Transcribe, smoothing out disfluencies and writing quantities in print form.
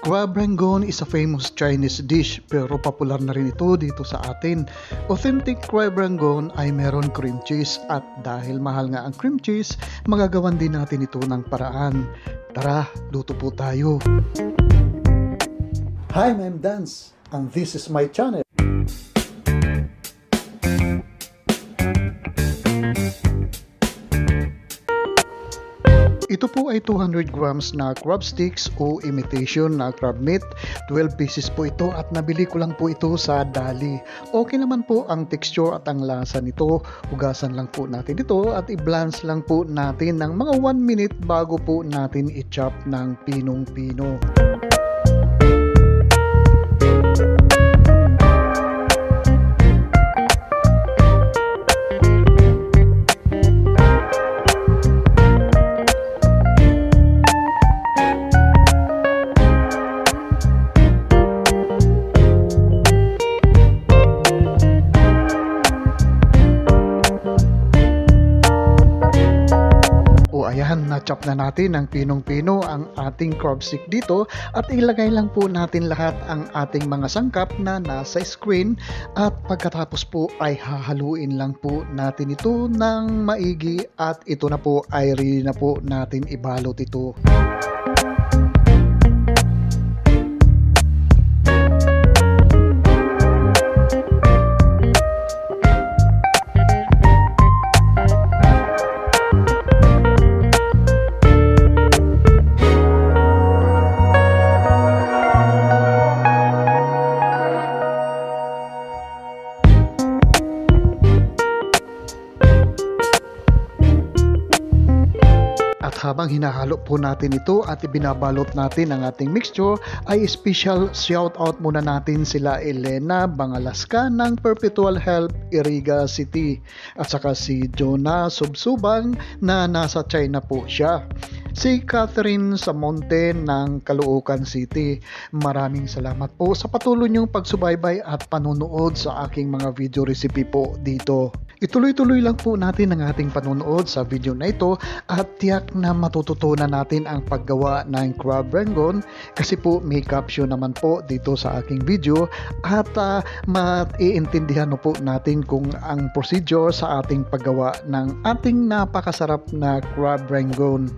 Crab rangoon is a famous Chinese dish pero popular na rin ito dito sa atin. Authentic crab rangoon ay meron cream cheese at dahil mahal nga ang cream cheese, magagawan din natin ito ng paraan. Tara, luto po tayo. Hi, I'm Dance and this is my channel. Ito po ay 200 grams na crab sticks o imitation na crab meat. 12 pieces po ito at nabili ko lang po ito sa Dali. Okay naman po ang texture at ang lasa nito. Hugasan lang po natin ito at i-blanch lang po natin ng mga 1 minute bago po natin i-chop ng pinong-pino. Ayan, na-chop na natin ng pinong-pino ang ating crab stick dito at ilagay lang po natin lahat ang ating mga sangkap na nasa screen at pagkatapos po ay hahaluin lang po natin ito ng maigi at ito na po ay ready na po natin ibalot ito. Habang hinahalo po natin ito at ibinabalot natin ang ating mixture, ay special shout out muna natin sila Elena Bangalaska ng Perpetual Help Iriga City at saka si Jonah Subsuban na nasa China po siya. Si Catherine Samonte ng Caloocan City. Maraming salamat po sa patuloy niyong pagsubaybay at panunood sa aking mga video recipe po dito. Ituloy-tuloy lang po natin ang ating panunood sa video na ito at tiyak na matututunan natin ang paggawa ng crab rangoon kasi po may caption naman po dito sa aking video at maiintindihan po natin kung ang procedure sa ating paggawa ng ating napakasarap na crab rangoon.